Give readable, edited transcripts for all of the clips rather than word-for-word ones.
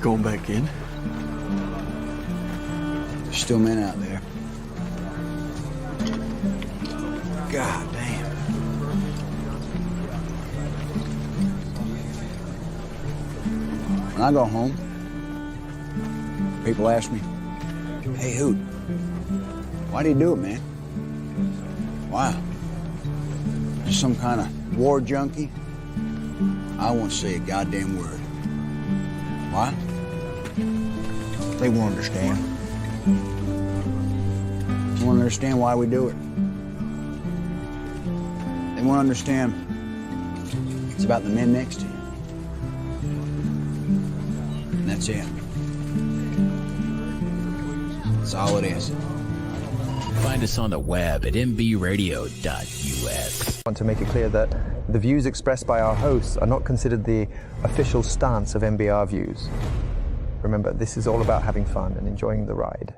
going back in? There's still men out there. God damn. When I go home, people ask me, "Hey, Hoot, why do you do it, man? Why? You some kind of war junkie?" I won't say a goddamn word. Why? They won't understand. They won't understand why we do it. They won't understand it's about the men next to you. And that's it. That's all it is. Find us on the web at mbradio.us. I want to make it clear that the views expressed by our hosts are not considered the official stance of MBR Views. Remember, this is all about having fun and enjoying the ride.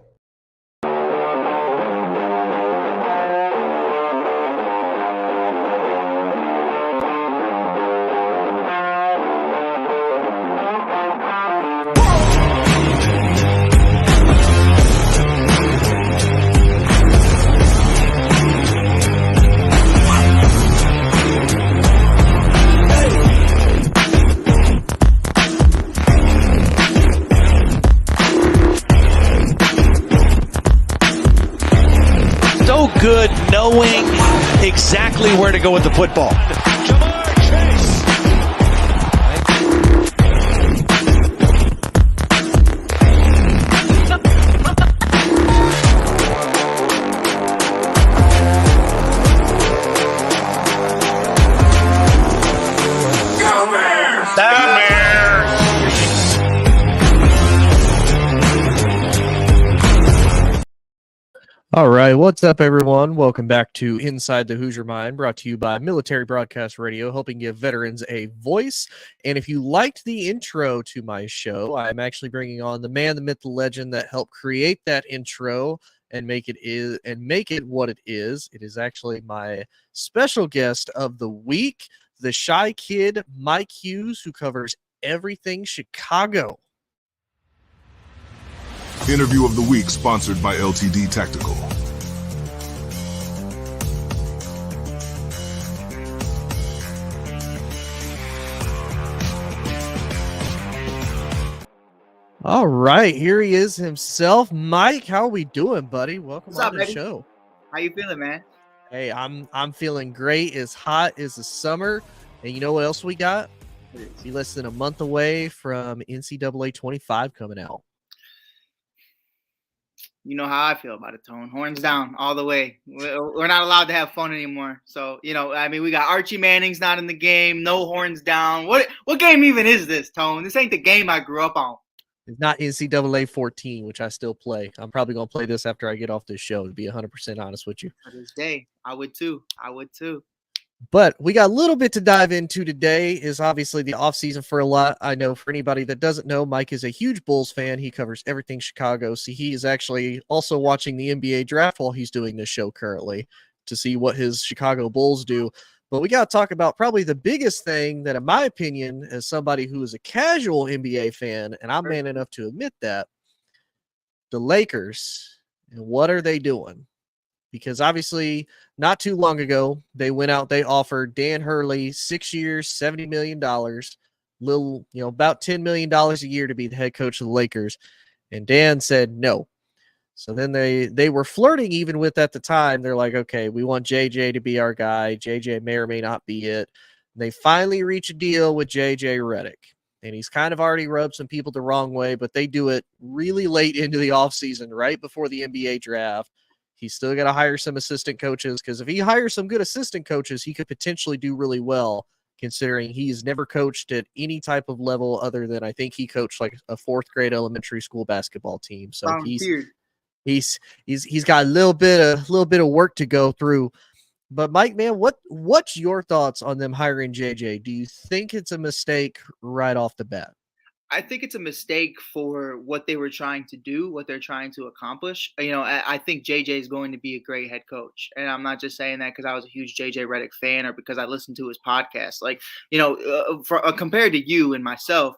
Good knowing exactly where to go with the football. All right, what's up, everyone? Welcome back to Inside the Hoosier Mind, brought to you by Military Broadcast Radio, helping give veterans a voice. And if you liked the intro to my show, I'm actually bringing on the man, the myth, the legend that helped create that intro and make it what it is. It is actually my special guest of the week, the Ch Kid Mike Hughes, who covers everything Chicago. Interview of the week sponsored by LTD Tactical. All right, here he is himself. Mike, how are we doing, buddy? Welcome What's on up, the Eddie? show. How you feeling, man? Hey, I'm feeling great. It's hot. It's the summer. And you know what else we got? Be less than a month away from NCAA 25 coming out. You know how I feel about it, Tone. Horns down all the way. We're not allowed to have fun anymore. So, we got Archie Manning's not in the game. No horns down. What game even is this, Tone? This ain't the game I grew up on. It's not NCAA 14, which I still play. I'm probably going to play this after I get off this show, to be 100% honest with you. For this day, I would too. But we got a little bit to dive into today. Is obviously the offseason for a lot. I know for anybody that doesn't know, Mike is a huge Bulls fan. He covers everything Chicago. So he is actually also watching the NBA draft while he's doing this show currently to see what his Chicago Bulls do. But we got to talk about probably the biggest thing that, in my opinion, as somebody who is a casual NBA fan, and I'm man enough to admit that, the Lakers, and what are they doing? Because obviously not too long ago, they went out, they offered Dan Hurley 6 years, $70 million, about $10 million a year to be the head coach of the Lakers. And Dan said no. So then they were flirting even with at the time. They're like, okay, we want JJ to be our guy. JJ may or may not be it. And they finally reach a deal with JJ Reddick. And he's kind of already rubbed some people the wrong way, but they do it really late into the offseason, right before the NBA draft. He's still got to hire some assistant coaches, because if he hires some good assistant coaches, he could potentially do really well, considering he's never coached at any type of level other than, I think he coached like a fourth grade elementary school basketball team. So he's got a little bit of work to go through. But Mike, man, what's your thoughts on them hiring JJ? Do you think it's a mistake right off the bat? I think it's a mistake for what they were trying to do, what they're trying to accomplish. I think JJ is going to be a great head coach. And I'm not just saying that because I was a huge JJ Reddick fan or because I listened to his podcast. Compared to you and myself,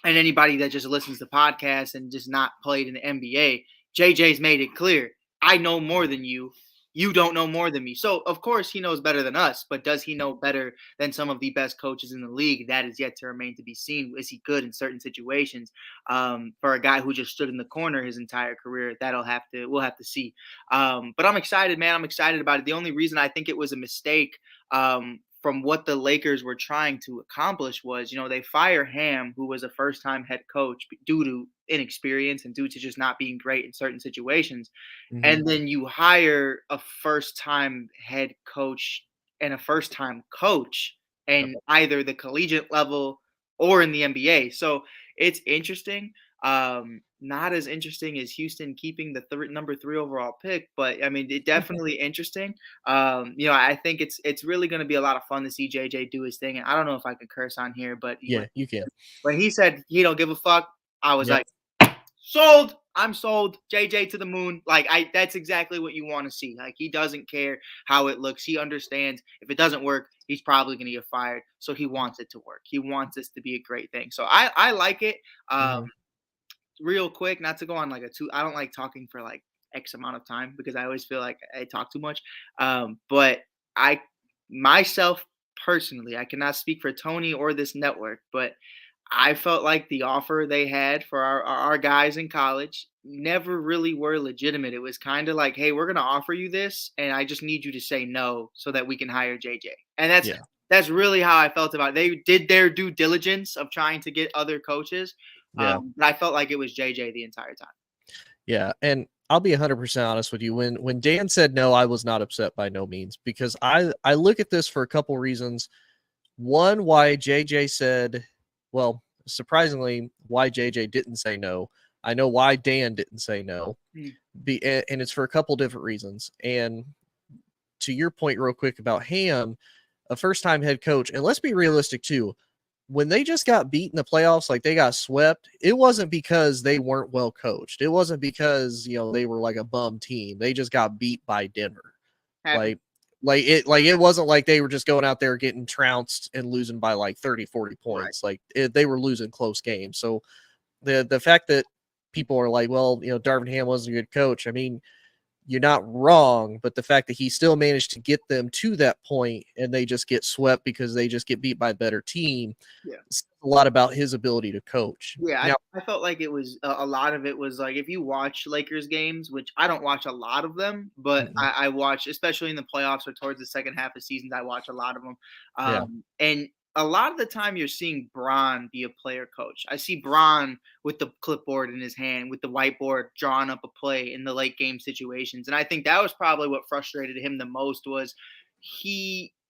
and anybody that just listens to podcasts and just not played in the NBA, JJ's made it clear. I know more than you. You don't know more than me. So, of course, he knows better than us, but does he know better than some of the best coaches in the league? That is yet to remain to be seen. Is he good in certain situations? For a guy who just stood in the corner his entire career, we'll have to see. But I'm excited, man. I'm excited about it. The only reason I think it was a mistake from what the Lakers were trying to accomplish was, they fire Ham, who was a first-time head coach due to inexperience and due to just not being great in certain situations. Mhm. And then you hire a first-time head coach and a first-time coach in either the collegiate level or in the NBA. So it's interesting. Not as interesting as Houston keeping the number 3 overall pick, but I mean, it definitely interesting. I think it's really going to be a lot of fun to see JJ do his thing. And I don't know if I can curse on here, but Yeah, you can. when he said he don't give a fuck, I was Yep. like, sold. I'm sold. JJ to the moon. That's exactly what you want to see. Like, he doesn't care how it looks. He understands if it doesn't work, he's probably going to get fired. So he wants it to work. He wants this to be a great thing. So I like it. Real quick, not to go on like I don't like talking for like X amount of time because I always feel like I talk too much. But I myself personally, I cannot speak for Tony or this network, but I felt like the offer they had for our guys in college never really were legitimate. It was kind of like, hey, we're going to offer you this, and I just need you to say no so that we can hire JJ. And that's really how I felt about it. They did their due diligence of trying to get other coaches. Yeah. But I felt like it was JJ the entire time. Yeah, and I'll be 100% honest with you. When Dan said no, I was not upset by no means, because I look at this for a couple reasons. One, why JJ said, well, surprisingly, why JJ didn't say no. I know why Dan didn't say no, and it's for a couple different reasons. And to your point real quick about Ham, a first-time head coach, and let's be realistic too, when they just got beat in the playoffs, like they got swept, it wasn't because they weren't well coached. It wasn't because, they were like a bum team. They just got beat by Denver. Like it wasn't like they were just going out there getting trounced and losing by like 30, 40 points. Right. They were losing close games. So the fact that people are like, well, Darvin Ham wasn't a good coach. I mean, you're not wrong, but the fact that he still managed to get them to that point and they just get swept because they just get beat by a better team, says a lot about his ability to coach. Yeah, Now, I felt like it was a lot of it was like, if you watch Lakers games, which I don't watch a lot of them, but I watch, especially in the playoffs or towards the second half of seasons, I watch a lot of them. And a lot of the time you're seeing Bron be a player coach. I see Bron with the clipboard in his hand, with the whiteboard, drawing up a play in the late game situations. And I think that was probably what frustrated him the most was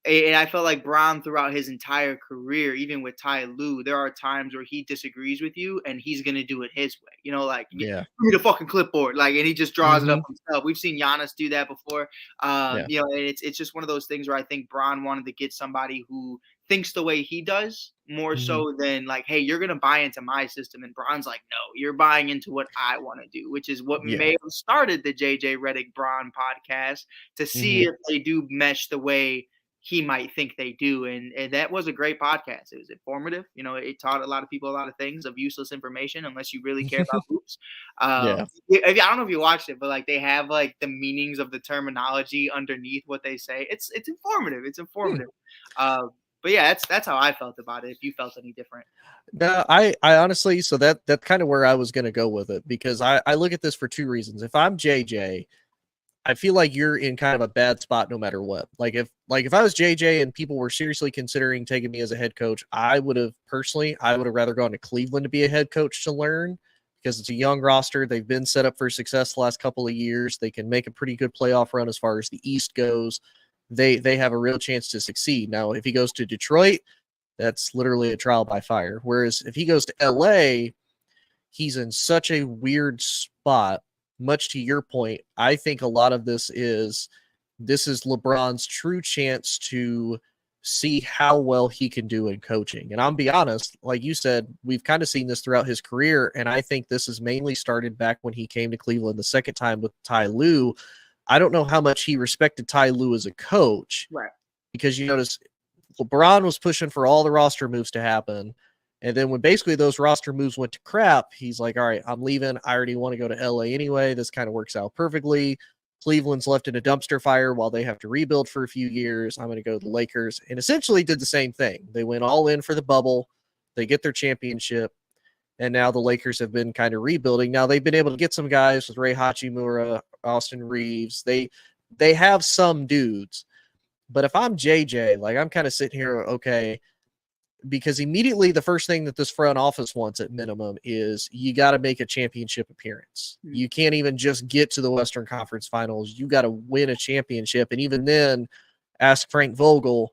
and I felt like Bron throughout his entire career, even with Ty Lue, there are times where he disagrees with you and he's going to do it his way. Give me the fucking clipboard. And he just draws it up himself. We've seen Giannis do that before. And it's just one of those things where I think Bron wanted to get somebody who thinks the way he does more so than like, hey, you're going to buy into my system. And Bron's like, no, you're buying into what I want to do, which is what may have started the JJ Reddick Bron podcast to see if they do mesh the way he might think they do. And that was a great podcast. It was informative. It taught a lot of people a lot of things of useless information, unless you really care about hoops. I don't know if you watched it, but like they have like the meanings of the terminology underneath what they say. It's informative. It's informative. But yeah, that's how I felt about it. If you felt any different. No, I honestly, so that's kind of where I was going to go with it, because I look at this for two reasons. If I'm JJ, I feel like you're in kind of a bad spot no matter what. Like if I was JJ and people were seriously considering taking me as a head coach, I would have rather gone to Cleveland to be a head coach to learn, because it's a young roster. They've been set up for success the last couple of years. They can make a pretty good playoff run as far as the East goes. They have a real chance to succeed. Now, if he goes to Detroit, that's literally a trial by fire. Whereas if he goes to LA, he's in such a weird spot. Much to your point, I think a lot of this is LeBron's true chance to see how well he can do in coaching. And I'll be honest, like you said, we've kind of seen this throughout his career, and I think this is mainly started back when he came to Cleveland the second time with Ty Lue. I don't know how much he respected Ty Lue as a coach, right? Because you notice LeBron was pushing for all the roster moves to happen, And then when basically those roster moves went to crap, he's like, all right, I'm leaving. I already want to go to LA anyway. This kind of works out perfectly. Cleveland's left in a dumpster fire while they have to rebuild for a few years. I'm going to go to the Lakers, and essentially did the same thing. They went all in for the bubble. They get their championship, and now the Lakers have been kind of rebuilding. Now they've been able to get some guys with Ray Hachimura, Austin Reeves. They have some dudes, but if I'm JJ, like I'm kind of sitting here, okay, because immediately the first thing that this front office wants at minimum is you got to make a championship appearance. You can't even just get to the Western Conference Finals. You got to win a championship. And even then, ask Frank Vogel,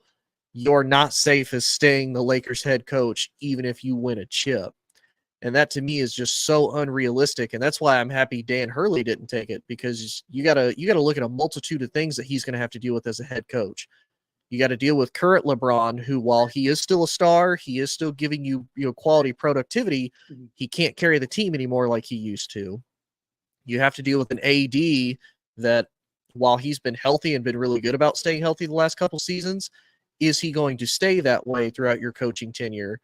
you're not safe as staying the Lakers head coach, even if you win a chip. And that to me is just so unrealistic. And that's why I'm happy Dan Hurley didn't take it, because you gotta look at a multitude of things that he's going to have to deal with as a head coach. You got to deal with current LeBron, who, while he is still a star, he is still giving you quality productivity. He can't carry the team anymore like he used to. You have to deal with an AD that, while he's been healthy and been really good about staying healthy the last couple seasons, is he going to stay that way throughout your coaching tenure?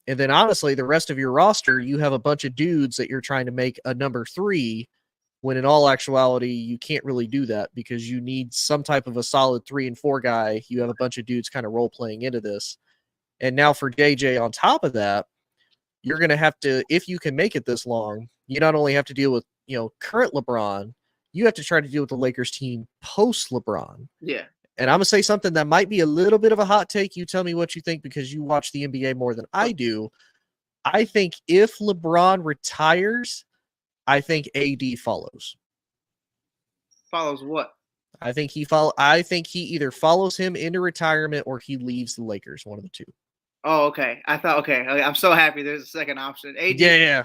And then, honestly, the rest of your roster, you have a bunch of dudes that you're trying to make a number 3, when in all actuality, you can't really do that, because you need some type of a solid 3 and 4 guy. You have a bunch of dudes kind of role playing into this. And now for JJ on top of that, you're going to have to, if you can make it this long, you not only have to deal with, current LeBron, you have to try to deal with the Lakers team post LeBron. Yeah. And I'm going to say something that might be a little bit of a hot take. You tell me what you think, because you watch the NBA more than I do. I think if LeBron retires, I think AD follows. Follows what? I think he either follows him into retirement or he leaves the Lakers. One of the two. Oh, okay. Okay. I'm so happy there's a second option. AD, Yeah.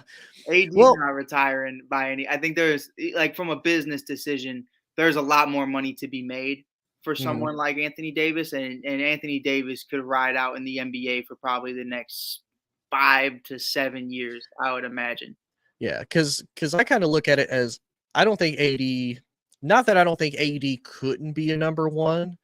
AD's not retiring by any. I think there's, like, from a business decision, there's a lot more money to be made for someone like Anthony Davis, and Anthony Davis could ride out in the NBA for probably the next 5 to 7 years, I would imagine. Yeah, because I kind of look at it as, I don't think AD, not that I don't think AD couldn't be a number 1.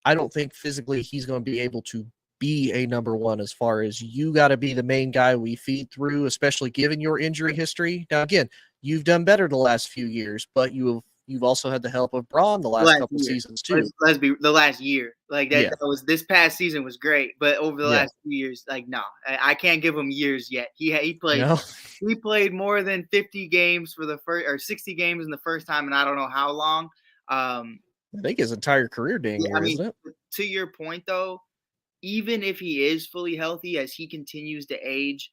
I don't think physically he's going to be able to be a number 1, as far as you got to be the main guy we feed through, especially given your injury history. Now, again, you've done better the last few years, but you've also had the help of Braun the last couple seasons too. Let's be the last year. Like that, that was, this past season was great, but over the last 2 years, like, no, I can't give him years yet. He played more than 50 games for the first, or 60 games in the first time, and I don't know how long. I think his entire career, isn't it? To your point though, even if he is fully healthy, as he continues to age,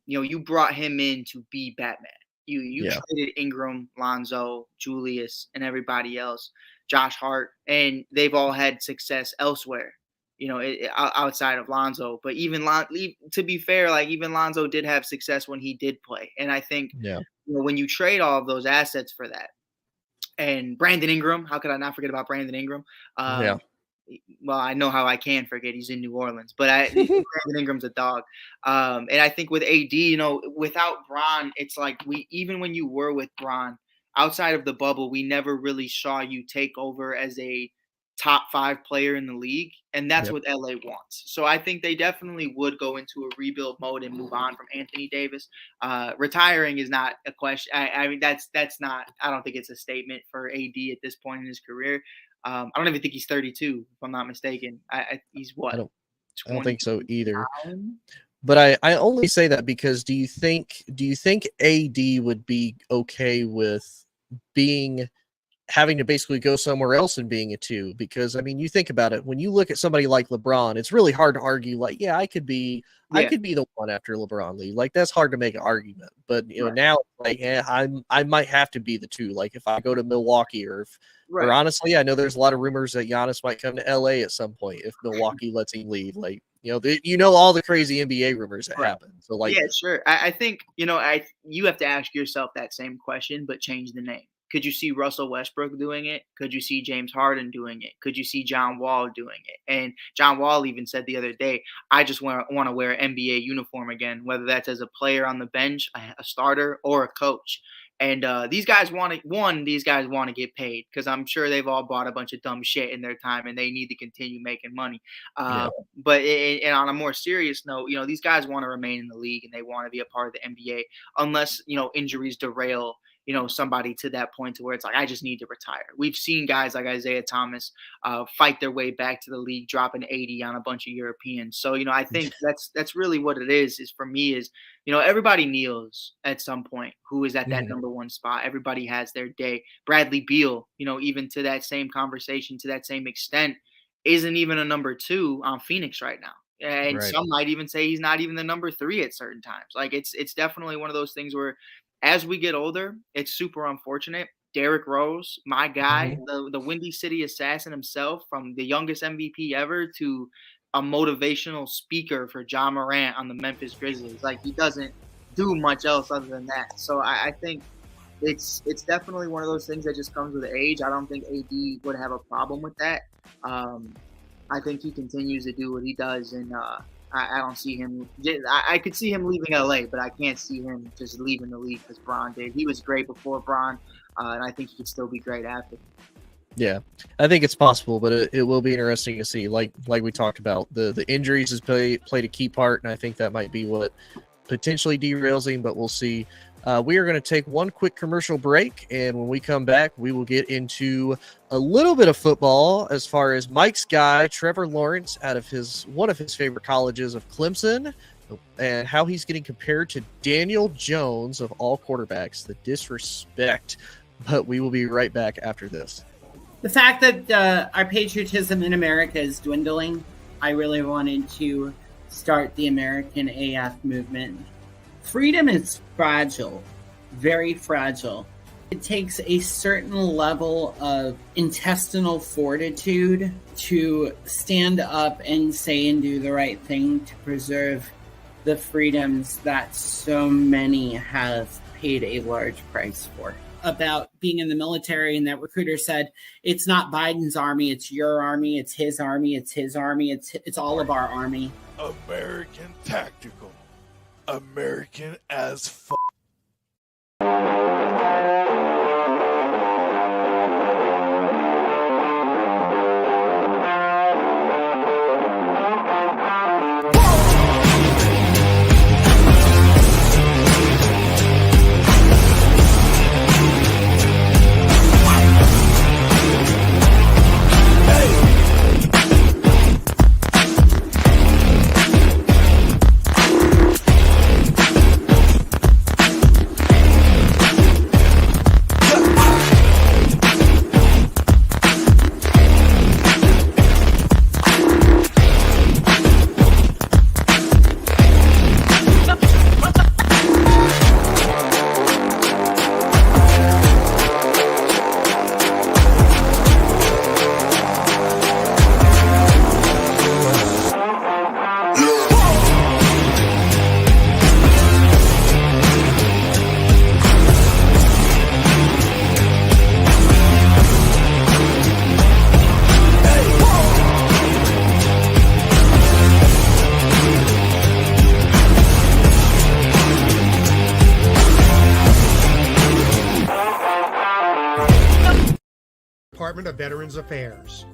you brought him in to be Batman. You traded Ingram, Lonzo, Julius, and everybody else, Josh Hart, and they've all had success elsewhere, outside of Lonzo. But even to be fair, like, even Lonzo did have success when he did play. And I think when you trade all of those assets for that, and Brandon Ingram, how could I not forget about Brandon Ingram? Well, I know how I can forget. He's in New Orleans, but Brandon Ingram's a dog. And I think with AD, without Bron, it's like, even when you were with Bron, outside of the bubble, we never really saw you take over as a top 5 player in the league. And that's what LA wants. So I think they definitely would go into a rebuild mode and move on from Anthony Davis. Retiring is not a question. I mean, that's not, I don't think it's a statement for AD at this point in his career. I don't even think he's 32, if I'm not mistaken. He's what? I don't think so either. But I only say that because do you think AD would be okay with having to basically go somewhere else and being a 2? Because, I mean, you think about it, when you look at somebody like LeBron, it's really hard to argue, like, yeah, I could be the one after LeBron leave. Like, that's hard to make an argument. But now, like, I might have to be the 2. Like, if I go to Milwaukee, or honestly, I know there's a lot of rumors that Giannis might come to LA at some point if Milwaukee lets him leave. Like, all the crazy NBA rumors that happen. So, like, yeah, sure. I think you have to ask yourself that same question, but change the name. Could you see Russell Westbrook doing it? Could you see James Harden doing it? Could you see John Wall doing it? And John Wall even said the other day, I just want to wear an NBA uniform again, whether that's as a player on the bench, a starter, or a coach. And these guys want to get paid because I'm sure they've all bought a bunch of dumb shit in their time and they need to continue making money. Yeah. But and on a more serious note, these guys want to remain in the league and they want to be a part of the NBA unless, injuries derail, somebody to that point to where it's like, I just need to retire. We've seen guys like Isaiah Thomas fight their way back to the league, dropping 80 on a bunch of Europeans. So, I think that's really what it is for me is, everybody kneels at some point who is at that number one spot. Everybody has their day. Bradley Beal, even to that same conversation, to that same extent, isn't even a number 2 on Phoenix right now. And some might even say he's not even the number 3 at certain times. Like it's definitely one of those things where as we get older, it's super unfortunate. Derrick Rose, my guy, the Windy City assassin himself, from the youngest MVP ever to a motivational speaker for Ja Morant on the Memphis Grizzlies. Like he doesn't do much else other than that. So I think it's definitely one of those things that just comes with age. I don't think AD would have a problem with that. I think he continues to do what he does, and I don't see him. I could see him leaving LA, but I can't see him just leaving the league because Bron did. He was great before Bron, and I think he could still be great after. Yeah, I think it's possible, but it will be interesting to see. Like we talked about, the injuries has played a key part, and I think that might be what potentially derails him. But we'll see. We are going to take one quick commercial break, and when we come back, we will get into a little bit of football as far as Mike's guy, Trevor Lawrence, out of one of his favorite colleges of Clemson, and how he's getting compared to Daniel Jones of all quarterbacks. The disrespect. But we will be right back after this. The fact that our patriotism in America is dwindling, I really wanted to start the American AF movement. Freedom is fragile, very fragile. It takes a certain level of intestinal fortitude to stand up and say and do the right thing to preserve the freedoms that so many have paid a large price for. About being in the military, and that recruiter said, it's not Biden's army, it's your army, it's his army, it's his army, it's all of our army. American tactical. American as f***. Department of Veterans Affairs.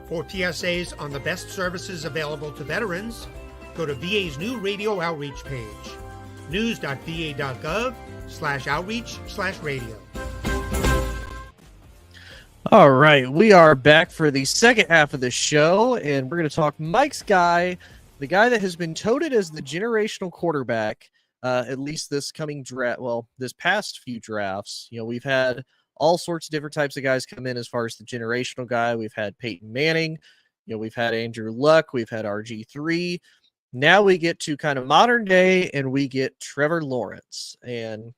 For PSAs on the best services available to veterans, go to VA's new radio outreach page, news.va.gov/outreach/radio. All right, we are back for the second half of the show, and we're going to talk Mike's guy, the guy that has been touted as the generational quarterback, at least this coming draft. Well, this past few drafts, we've had all sorts of different types of guys come in as far as the generational guy. We've had Peyton Manning, we've had Andrew Luck, we've had RG3. Now we get to kind of modern day, and we get Trevor Lawrence. And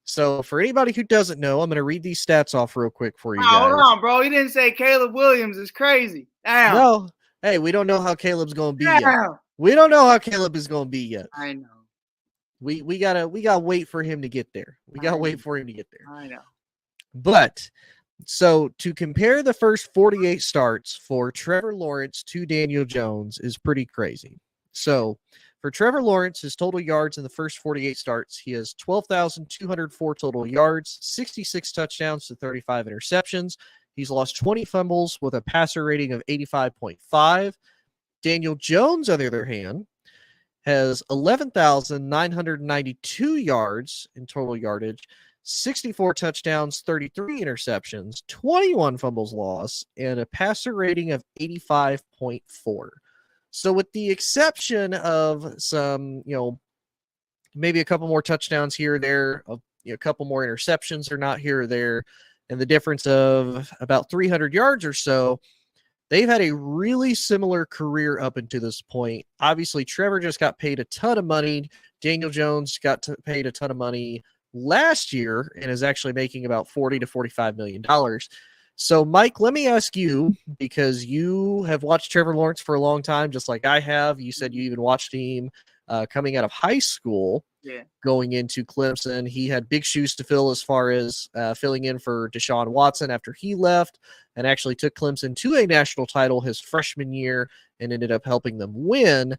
so for anybody who doesn't know, I'm going to read these stats off real quick for you guys. Hold on, bro. You didn't say Caleb Williams is crazy. Damn. No. Hey, we don't know how Caleb's going to be Damn. yet. We don't know how Caleb is going to be yet. I know. We gotta wait for him to get there. We gotta wait for him to get there. I know. But so to compare the first 48 starts for Trevor Lawrence to Daniel Jones is pretty crazy. So For Trevor Lawrence, his total yards in the first 48 starts, he has 12,204 total yards, 66 touchdowns to 35 interceptions. He's lost 20 fumbles with a passer rating of 85.5. Daniel Jones, on the other hand, has 11,992 yards in total yardage, 64 touchdowns, 33 interceptions, 21 fumbles lost, and a passer rating of 85.4. So with the exception of some, maybe a couple more touchdowns here or there, a couple more interceptions are not here or there, and the difference of about 300 yards or so, they've had a really similar career up until this point. Obviously, Trevor just got paid a ton of money. Daniel Jones got paid a ton of money last year and is actually making about $40 to $45 million. So, Mike, let me ask you, because you have watched Trevor Lawrence for a long time, just like I have. You said you even watched him coming out of high school, going into Clemson. He had big shoes to fill as far as filling in for Deshaun Watson after he left, and actually took Clemson to a national title his freshman year and ended up helping them win.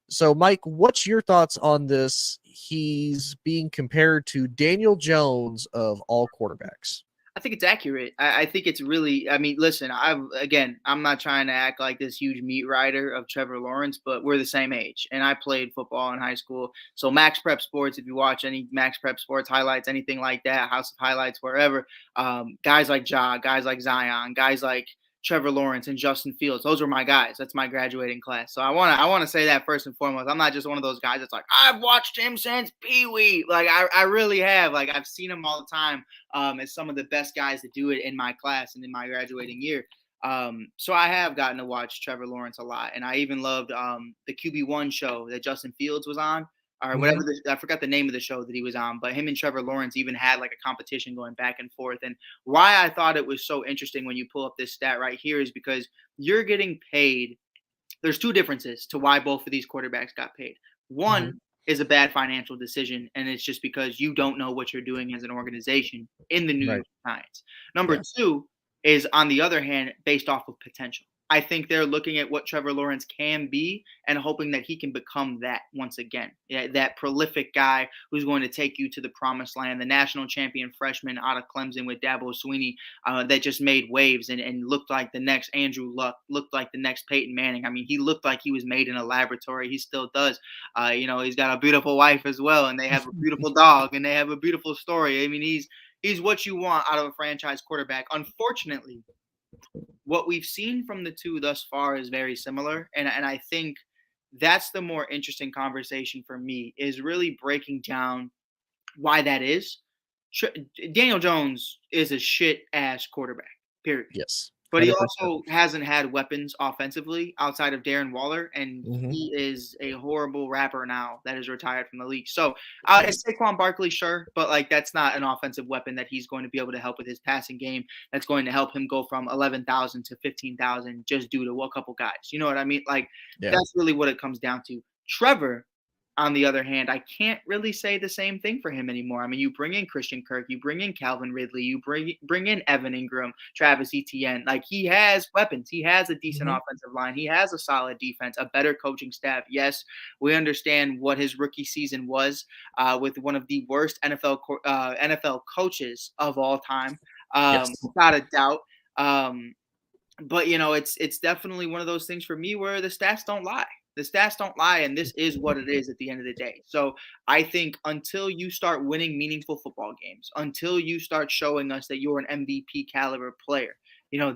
So, Mike, what's your thoughts on this? He's being compared to Daniel Jones of all quarterbacks. I think it's accurate. I think it's really, listen, I'm not trying to act like this huge meat rider of Trevor Lawrence, but we're the same age. And I played football in high school. So Max Prep Sports, if you watch any Max Prep Sports highlights, anything like that, House of Highlights, wherever, guys like Ja, guys like Zion, guys like Trevor Lawrence and Justin Fields. Those were my guys. That's my graduating class. So I want to say that first and foremost. I'm not just one of those guys that's like, I've watched him since Pee Wee. Like I really have. Like I've seen him all the time as some of the best guys to do it in my class and in my graduating year. So I have gotten to watch Trevor Lawrence a lot. And I even loved the QB1 show that Justin Fields was on. Or whatever, I forgot the name of the show that he was on, but him and Trevor Lawrence even had like a competition going back and forth. And why I thought it was so interesting when you pull up this stat right here is because you're getting paid. There's two differences to why both of these quarterbacks got paid. One is a bad financial decision, and it's just because you don't know what you're doing as an organization in the New York Times. Number two is, on the other hand, based off of potential. I think they're looking at what Trevor Lawrence can be and hoping that he can become that once again. That prolific guy who's going to take you to the promised land, the national champion freshman out of Clemson with Dabo Swinney that just made waves and looked like the next Andrew Luck, looked like the next Peyton Manning. I mean, he looked like he was made in a laboratory. He still does. He's got a beautiful wife as well, and they have a beautiful dog, and they have a beautiful story. I mean, he's what you want out of a franchise quarterback. Unfortunately, what we've seen from the two thus far is very similar. And I think that's the more interesting conversation for me, is really breaking down why that is. Daniel Jones is a shit-ass quarterback, period. Yes. But he also hasn't had weapons offensively outside of Darren Waller, and he is a horrible rapper now that is retired from the league. So it's Saquon Barkley, sure, but like that's not an offensive weapon that he's going to be able to help with his passing game. That's going to help him go from 11,000 to 15,000 just due to a couple guys. You know what I mean? Like that's really what it comes down to. Trevor, on the other hand, I can't really say the same thing for him anymore. I mean, you bring in Christian Kirk, you bring in Calvin Ridley, you bring in Evan Ingram, Travis Etienne. Like, he has weapons. He has a decent offensive line. He has a solid defense, a better coaching staff. Yes, we understand what his rookie season was with one of the worst NFL coaches of all time, without a doubt. But, it's definitely one of those things for me where the stats don't lie. The stats don't lie, and this is what it is at the end of the day. So I think until you start winning meaningful football games, until you start showing us that you're an MVP caliber player,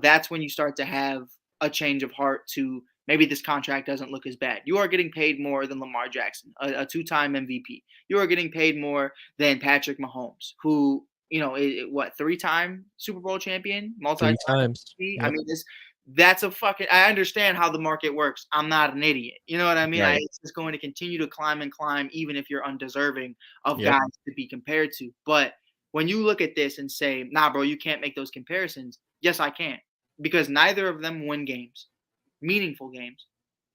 that's when you start to have a change of heart to maybe this contract doesn't look as bad. You are getting paid more than Lamar Jackson, a two-time MVP. You are getting paid more than Patrick Mahomes, who, three-time Super Bowl champion, multi-time MVP? Yep. I mean, that's I understand how the market works. I'm not an idiot. You know what I mean? Right. It's just going to continue to climb and climb, even if you're undeserving of guys to be compared to. But when you look at this and say, nah, bro, you can't make those comparisons. Yes, I can. Because neither of them win games, meaningful games.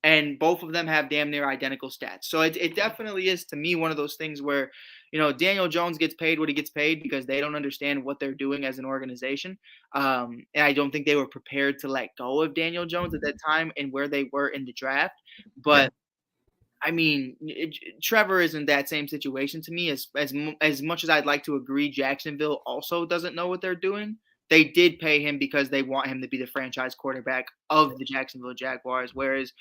And both of them have damn near identical stats. So it definitely is, to me, one of those things where, Daniel Jones gets paid what he gets paid because they don't understand what they're doing as an organization. And I don't think they were prepared to let go of Daniel Jones at that time and where they were in the draft. But I mean, Trevor is in that same situation to me. As much as I'd like to agree, Jacksonville also doesn't know what they're doing. They did pay him because they want him to be the franchise quarterback of the Jacksonville Jaguars. Whereas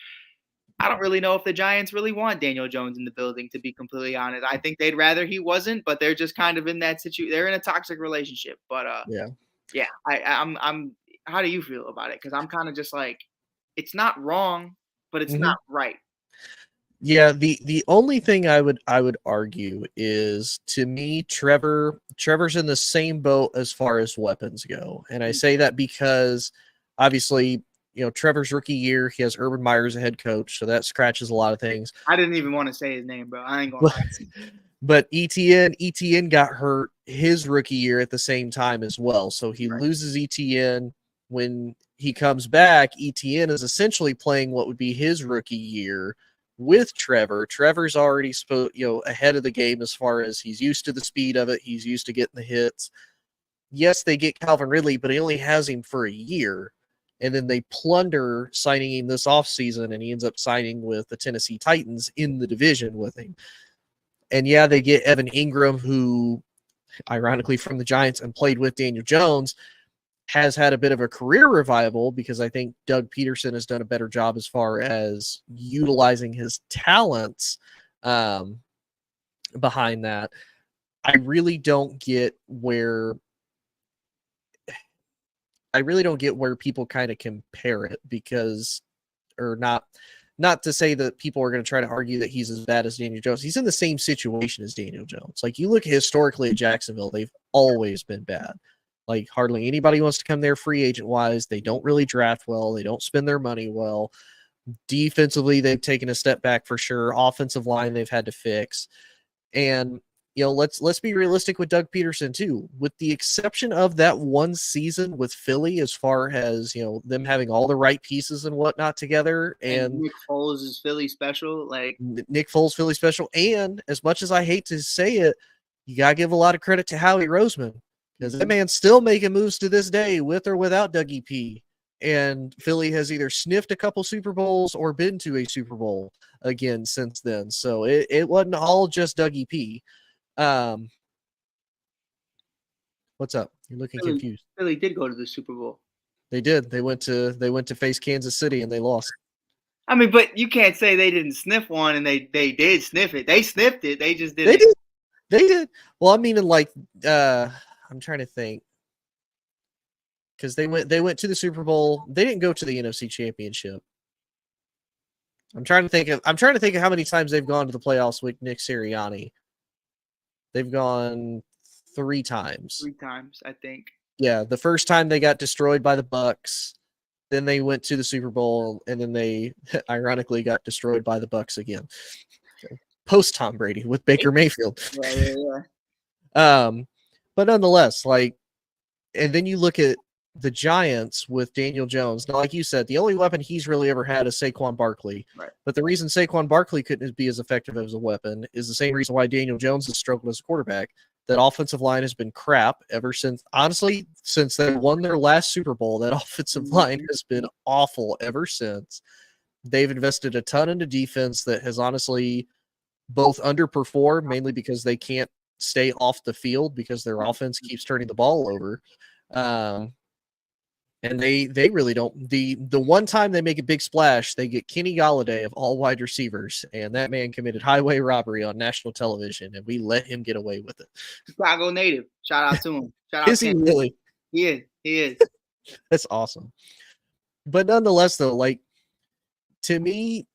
I don't really know if the Giants really want Daniel Jones in the building, to be completely honest. I think they'd rather he wasn't, but they're just kind of in that situation. They're in a toxic relationship. But yeah. I'm. How do you feel about it? Because I'm kind of just like, it's not wrong, but it's not right. Yeah, the only thing I would argue is, to me, Trevor's in the same boat as far as weapons go. And I say that because obviously, Trevor's rookie year, he has Urban Meyer as a head coach, so that scratches a lot of things. I didn't even want to say his name, bro. I ain't gonna lie. But ETN got hurt his rookie year at the same time as well. So he loses ETN. When he comes back, ETN is essentially playing what would be his rookie year with Trevor. Trevor's already ahead of the game as far as he's used to the speed of it. He's used to getting the hits. Yes, they get Calvin Ridley, but he only has him for a year. And then they plunder signing him this offseason, and he ends up signing with the Tennessee Titans in the division with him. And yeah, they get Evan Ingram, who, ironically, from the Giants and played with Daniel Jones, has had a bit of a career revival because I think Doug Peterson has done a better job as far as utilizing his talents behind that. I really don't get where people kind of compare it, because, or not to say that people are going to try to argue that he's as bad as Daniel Jones. He's in the same situation as Daniel Jones. Like, you look historically at Jacksonville, they've always been bad. Like, hardly anybody wants to come there free agent wise. They don't really draft well. They don't spend their money well. Defensively, they've taken a step back for sure. Offensive line, they've had to fix. And, let's be realistic with Doug Peterson too. With the exception of that one season with Philly, as far as, them having all the right pieces and whatnot together. And Nick Foles is Philly special. Like, Nick Foles, Philly special. And as much as I hate to say it, you got to give a lot of credit to Howie Roseman, because that man's still making moves to this day with or without Dougie P. And Philly has either sniffed a couple Super Bowls or been to a Super Bowl again since then. So it wasn't all just Dougie P. What's up? You're looking confused. Philly did go to the Super Bowl. They did. They went to face Kansas City and they lost. I mean, but you can't say they didn't sniff one, and they did sniff it. They sniffed it. They just didn't. They did. Well, I mean, I'm trying to think, because they went to the Super Bowl. They didn't go to the NFC Championship. I'm trying to think of how many times they've gone to the playoffs with Nick Sirianni. They've gone 3 times. 3 times, I think. Yeah, the first time they got destroyed by the Bucks. Then they went to the Super Bowl, and then they ironically got destroyed by the Bucks again. Post Tom Brady with Baker Mayfield. Yeah. But nonetheless, and then you look at the Giants with Daniel Jones. Now, like you said, the only weapon he's really ever had is Saquon Barkley. Right. But the reason Saquon Barkley couldn't be as effective as a weapon is the same reason why Daniel Jones has struggled as a quarterback. That offensive line has been crap ever since, honestly, since they won their last Super Bowl. That offensive line has been awful ever since. They've invested a ton into defense that has honestly both underperformed, mainly because they can't stay off the field because their offense keeps turning the ball over. And they really don't. The one time they make a big splash, they get Kenny Golladay of all wide receivers, and that man committed highway robbery on national television, and we let him get away with it. Chicago native. Shout out to him. Shout out Is he really? He is. That's awesome. But nonetheless, though, to me,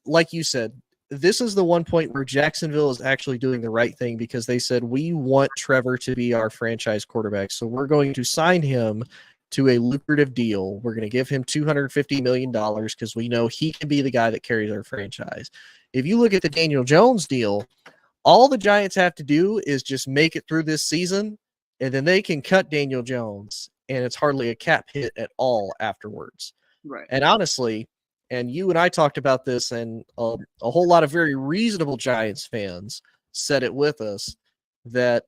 like you said, this is the one point where Jacksonville is actually doing the right thing, because they said, we want Trevor to be our franchise quarterback, so we're going to sign him to a lucrative deal. We're going to give him $250 million because we know he can be the guy that carries our franchise. If you look at the Daniel Jones deal, all the Giants have to do is just make it through this season, and then they can cut Daniel Jones, and it's hardly a cap hit at all afterwards. Right. And honestly, and you and I talked about this, and a whole lot of very reasonable Giants fans said it with us, that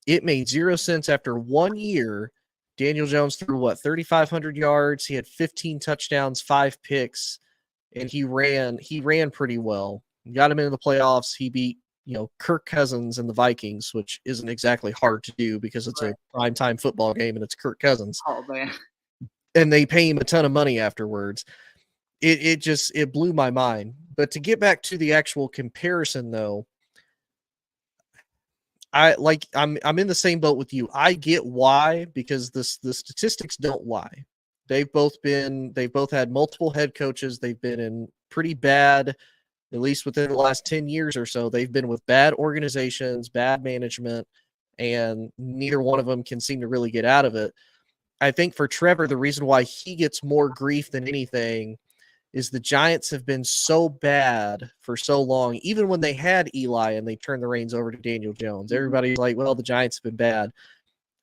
it made 0 sense after 1 year. Daniel Jones threw 3,500 yards. He had 15 touchdowns, 5 picks. and he ran pretty well. Got him into the playoffs. He beat, Kirk Cousins and the Vikings, which isn't exactly hard to do because it's a primetime football game and it's Kirk Cousins. Oh man. And they pay him a ton of money afterwards. It blew my mind. But to get back to the actual comparison though, I'm in the same boat with you. I get why, because the statistics don't lie. They've both had multiple head coaches. They've been in pretty bad, at least within the last 10 years or so, they've been with bad organizations, bad management, and neither one of them can seem to really get out of it. I think for Trevor, the reason why he gets more grief than anything is the Giants have been so bad for so long. Even when they had Eli and they turned the reins over to Daniel Jones, everybody's like, well, the Giants have been bad.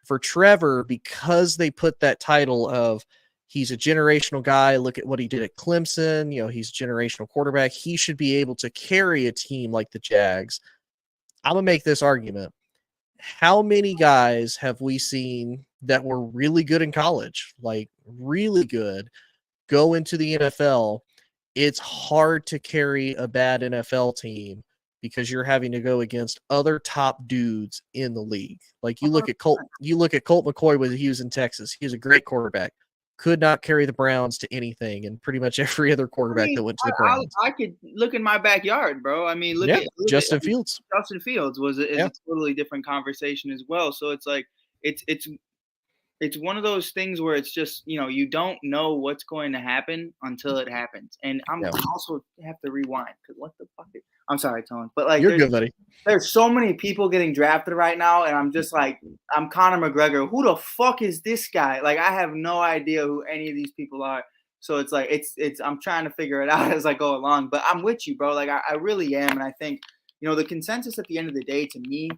For Trevor, because they put that title of he's a generational guy, look at what he did at Clemson, he's a generational quarterback, he should be able to carry a team like the Jags. I'm going to make this argument. How many guys have we seen that were really good in college, like really good, go into the NFL? It's hard to carry a bad NFL team because you're having to go against other top dudes in the league. Like you look at Colt McCoy with Hughes in Texas. He's a great quarterback. Could not carry the Browns to anything, and pretty much every other quarterback that went to the Browns. I could look in my backyard, bro. I mean, look at Justin Fields. Justin Fields is a totally different conversation as well. So it's like it's one of those things where it's just, you don't know what's going to happen until it happens. And I'm also have to rewind because what the fuck? I'm sorry, Tone, but like you're good, buddy. There's so many people getting drafted right now, and I'm just like, I'm Conor McGregor. Who the fuck is this guy? Like, I have no idea who any of these people are. So it's like I'm trying to figure it out as I go along. But I'm with you, bro. Like I really am, and I think the consensus at the end of the day to me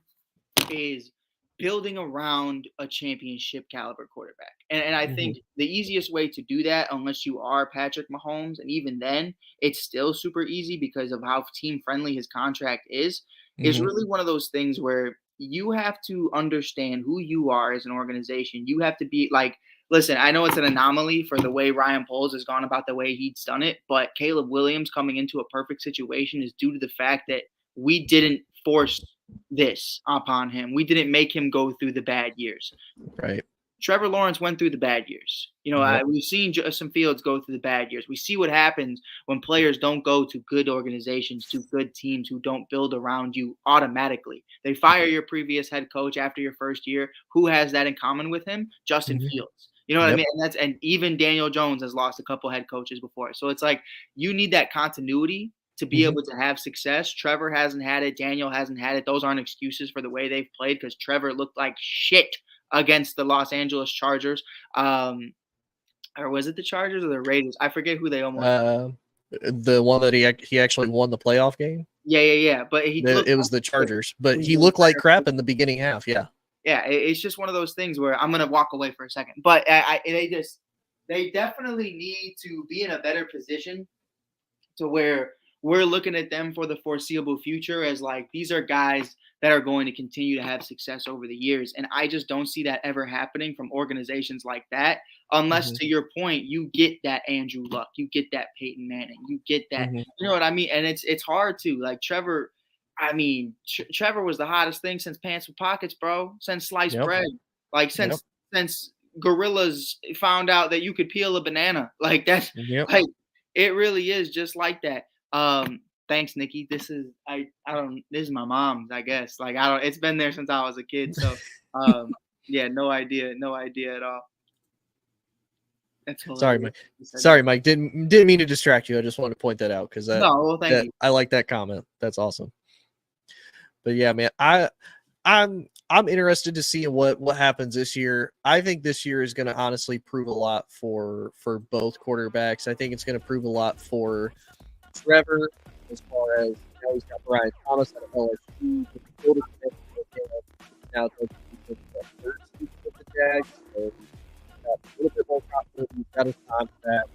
is building around a championship caliber quarterback. And I think the easiest way to do that, unless you are Patrick Mahomes, and even then, it's still super easy because of how team friendly his contract is really one of those things where you have to understand who you are as an organization. You have to be like, listen, I know it's an anomaly for the way Ryan Poles has gone about the way he's done it, but Caleb Williams coming into a perfect situation is due to the fact that we didn't force this upon him. We didn't make him go through the bad years. Right. Trevor Lawrence went through the bad years. We've seen Justin Fields go through the bad years. We see what happens when players don't go to good organizations, to good teams who don't build around you automatically. They fire your previous head coach after your first year. Who has that in common with him? Justin Fields. You know what I mean? And even Daniel Jones has lost a couple head coaches before. So it's like you need that continuity to be able to have success. Trevor hasn't had it. Daniel hasn't had it. Those aren't excuses for the way they've played because Trevor looked like shit against the Los Angeles Chargers. Or was it the Chargers or the Raiders? I forget who they almost the one that he actually won the playoff game. Yeah. But it was the Chargers, but he looked like crap in the beginning half. Yeah. It's just one of those things where I'm gonna walk away for a second, but they definitely need to be in a better position to where we're looking at them for the foreseeable future as like these are guys that are going to continue to have success over the years. And I just don't see that ever happening from organizations like that, unless to your point, you get that Andrew Luck, you get that Peyton Manning, you get that, you know what I mean? And it's hard to like Trevor. I mean, Trevor was the hottest thing since pants with pockets, bro, since sliced bread, like since gorillas found out that you could peel a banana. Like that's like, it really is just like that. Thanks, Nikki. This is this is my mom's, I guess. Like it's been there since I was a kid. So no idea at all. That's sorry, Mike. Sorry, Mike. Didn't mean to distract you. I just wanted to point that out because thank you. I like that comment. That's awesome. But yeah, man, I'm interested to see what happens this year. I think this year is going to honestly prove a lot for both quarterbacks. I think it's going to prove a lot for Trevor as far as he's got Brian Thomas at LSU. Now the third season with the Jags, so got a little bit more confidence. He's got his contract.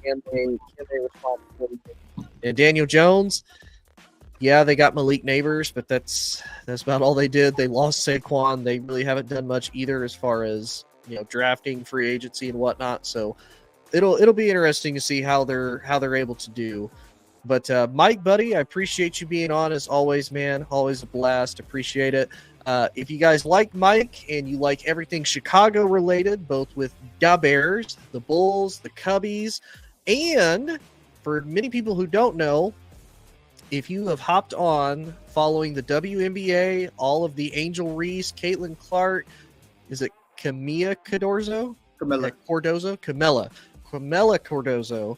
Can they respond to it? And Daniel Jones. Yeah, they got Malik Neighbors, but that's about all they did. They lost Saquon. They really haven't done much either as far as drafting, free agency, and whatnot. So it'll be interesting to see how they're able to do. But Mike, buddy, I appreciate you being on as always, man. Always a blast. Appreciate it. If you guys like Mike and you like everything Chicago related, both with the Bears, the Bulls, the Cubbies, and for many people who don't know, if you have hopped on following the WNBA, all of the Angel Reese, Caitlin Clark, is it Camilla Cardozo? Camilla Cardozo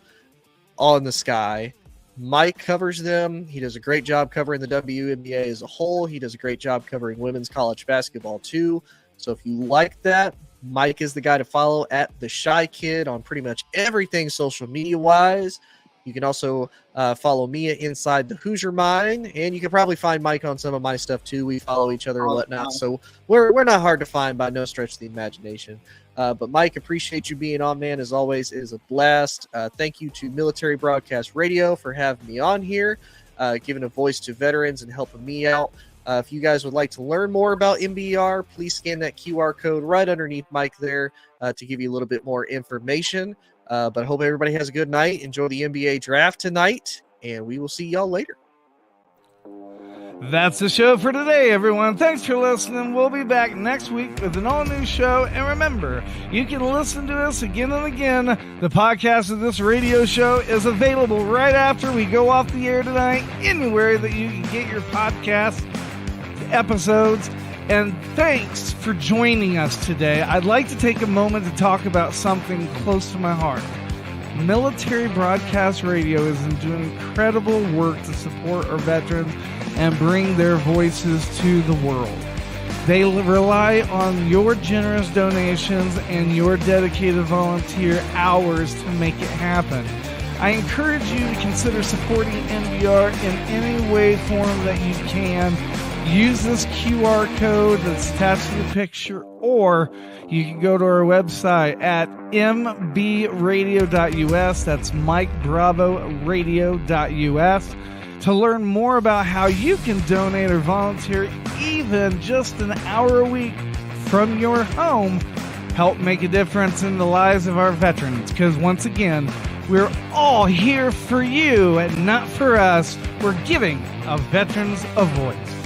on the Sky. Mike covers them. He does a great job covering the WNBA as a whole. He does a great job covering women's college basketball too. So if you like that, Mike is the guy to follow at the Ch Kid on pretty much everything social media wise. You can also follow me at Inside the Hoosier Mind, and you can probably find Mike on some of my stuff too. We follow each other and whatnot, so we're not hard to find by no stretch of the imagination. But Mike, appreciate you being on, man. As always, it is a blast. Thank you to Military Broadcast Radio for having me on here, giving a voice to veterans and helping me out. If you guys would like to learn more about MBR, please scan that QR code right underneath Mike there to give you a little bit more information. But I hope everybody has a good night. Enjoy the NBA draft tonight, and we will see y'all later. That's the show for today, everyone. Thanks for listening. We'll be back next week with an all-new show. And remember, you can listen to us again and again. The podcast of this radio show is available right after we go off the air tonight, anywhere that you can get your podcast episodes. And thanks for joining us today. I'd like to take a moment to talk about something close to my heart. Military Broadcast Radio is doing incredible work to support our veterans and bring their voices to the world. They rely on your generous donations and your dedicated volunteer hours to make it happen. I encourage you to consider supporting MBR in any way, form that you can. Use this QR code that's attached to the picture, or you can go to our website at mbradio.us. That's MikeBravoRadio.us to learn more about how you can donate or volunteer even just an hour a week from your home. Help make a difference in the lives of our veterans, because once again, we're all here for you and not for us. We're giving our veterans a voice.